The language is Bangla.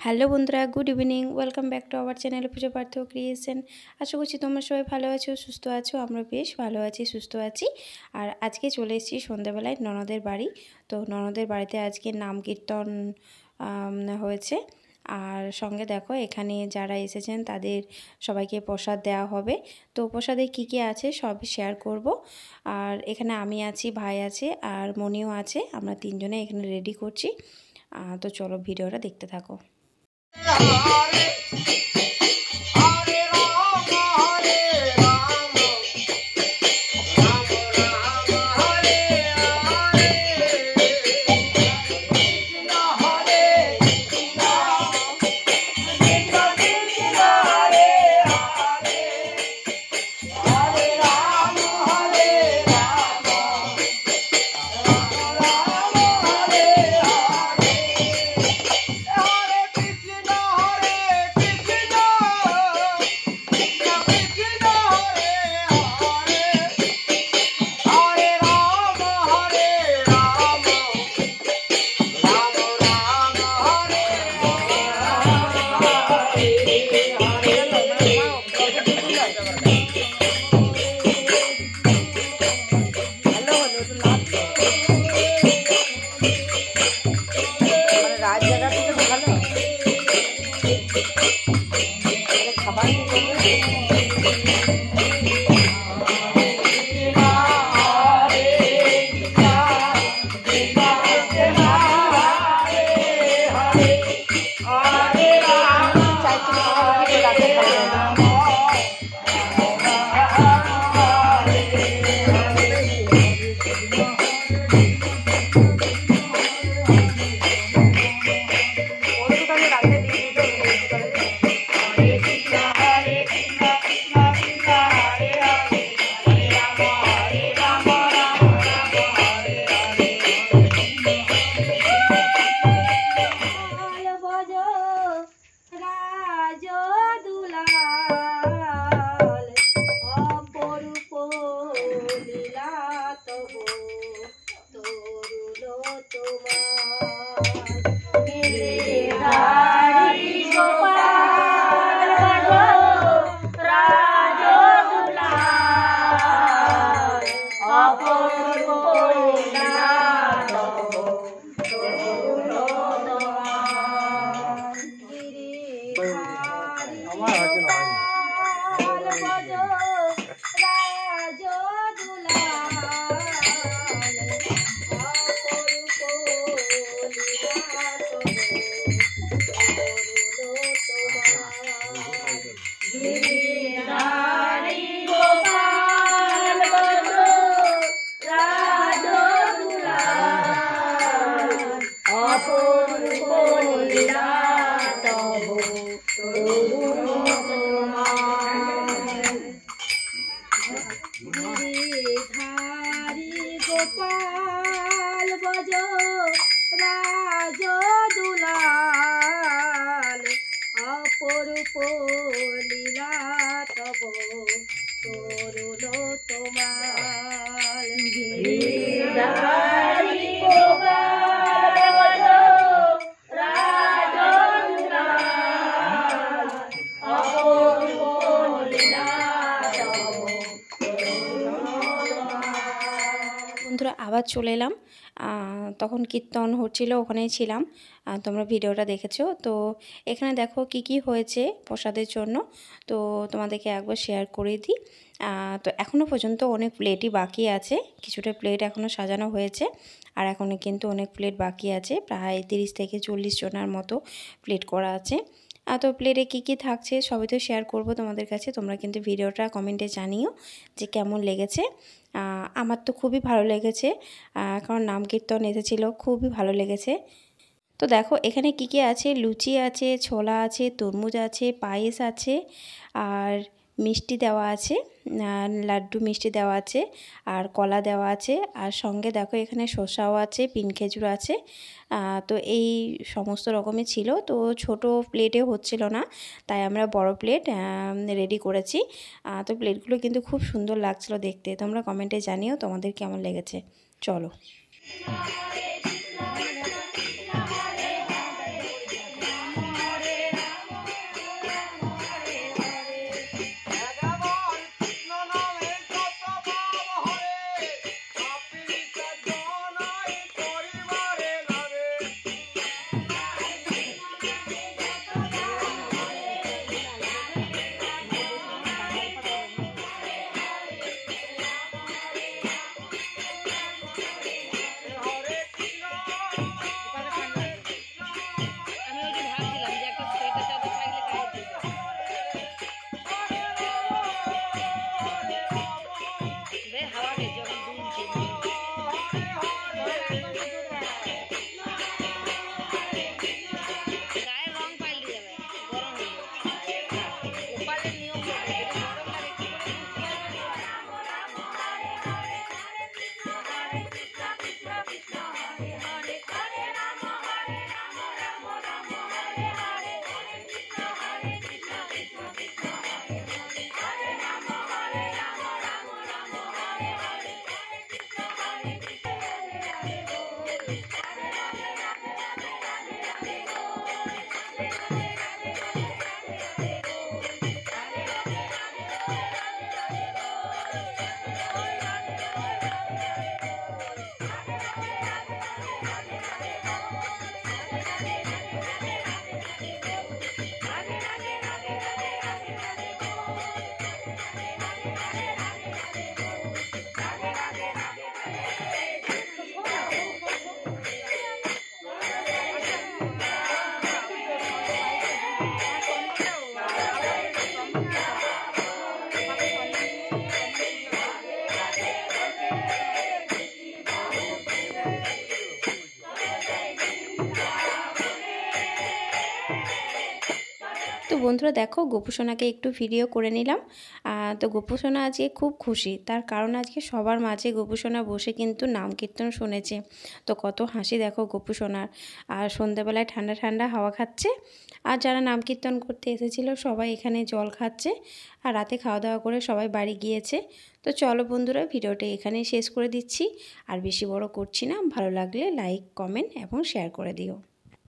হ্যালো বন্ধুরা, good evening. Welcome back to our channel Puja Partha creation. আশা করছি তোমরা সবাই ভালো আছো, সুস্থ আছো। আমরা বেশ ভালো আছি, সুস্থ আছি। আর আজকে চলে এসেছি সন্ধ্যাবেলায় ননদের বাড়ি। তো ননদের বাড়িতে আজকে নাম কীর্তন হয়েছে। আর সঙ্গে দেখো এখানে যারা এসেছেন তাদের সবাইকে প্রসাদ দেওয়া হবে। তো প্রসাদে কী কী আছে সব শেয়ার করব। আর এখানে আমি আছি, ভাই আছে আর মনিও আছে। আমরা তিনজনে এখানে রেডি করছি। তো চলো ভিডিওটা দেখতে থাকো। গোপাল বজ রাজ দুলাল অপরূপ লীলা তব তরুণ তোমার গিরিধারী গোপাল বজ রাজ দুলাল অপরূপ লীলা বন্ধুরা আবার চলে এলাম। তখন কীর্তন হচ্ছিল, ওখানেই ছিলাম, তোমরা ভিডিওটা দেখেছো। তো এখানে দেখো কি কি হয়েছে প্রসাদের জন্য, তো তোমাদেরকে একবার শেয়ার করে দিই। তো এখনও পর্যন্ত অনেক প্লেটই বাকি আছে, কিছুটা প্লেট এখনও সাজানো হয়েছে আর এখনও কিন্তু অনেক প্লেট বাকি আছে, প্রায় 30 থেকে 40 জনের মতো প্লেট করা আছে। তো প্লেটে কী কী থাকছে সবই তো শেয়ার করব তোমাদের কাছে। তোমরা কিন্তু ভিডিওটা কমেন্টে জানিও যে কেমন লেগেছে। আমার তো খুবই ভালো লেগেছে, কারণ নাম কীর্তন এসেছিল, খুবই ভালো লেগেছে। তো দেখো এখানে কি কি আছে, লুচি আছে, ছোলা আছে, তরমুজ আছে, পায়েস আছে আর মিষ্টি দেওয়া আছে, লাড্ডু মিষ্টি দেওয়া আছে আর কলা দেওয়া আছে। আর সঙ্গে দেখো এখানে শসাও আছে, পিন খেজুর আছে। তো এই সমস্ত রকমই ছিল। তো ছোট প্লেটে হচ্ছিল না, তাই আমরা বড় প্লেট রেডি করেছি। তো প্লেটগুলো কিন্তু খুব সুন্দর লাগছিল দেখতে। তোমরা কমেন্টে জানিও তোমাদের কেমন লেগেছে। চলো। তো বন্ধুরা দেখো গোপুসোনাকে একটু ভিডিও করে নিলাম। তো গোপুসোনা আজকে খুব খুশি, তার কারণ আজকে সবার মাঝে গোপুসোনা বসে কিন্তু নাম কীর্তন শুনেছে। তো কত হাসি দেখো গোপুসোনার। আর সন্ধ্যাবেলায় ঠান্ডা ঠান্ডা হাওয়া খাচ্ছে। আর যারা নাম কীর্তন করতে এসেছিলো সবাই এখানে জল খাচ্ছে। আর রাতে খাওয়া দাওয়া করে সবাই বাড়ি গিয়েছে। তো চলো বন্ধুরা, ভিডিওটা এখানেই শেষ করে দিচ্ছি। আর বেশি বড় করছি না। ভালো লাগলে লাইক, কমেন্ট এবং শেয়ার করে দিও।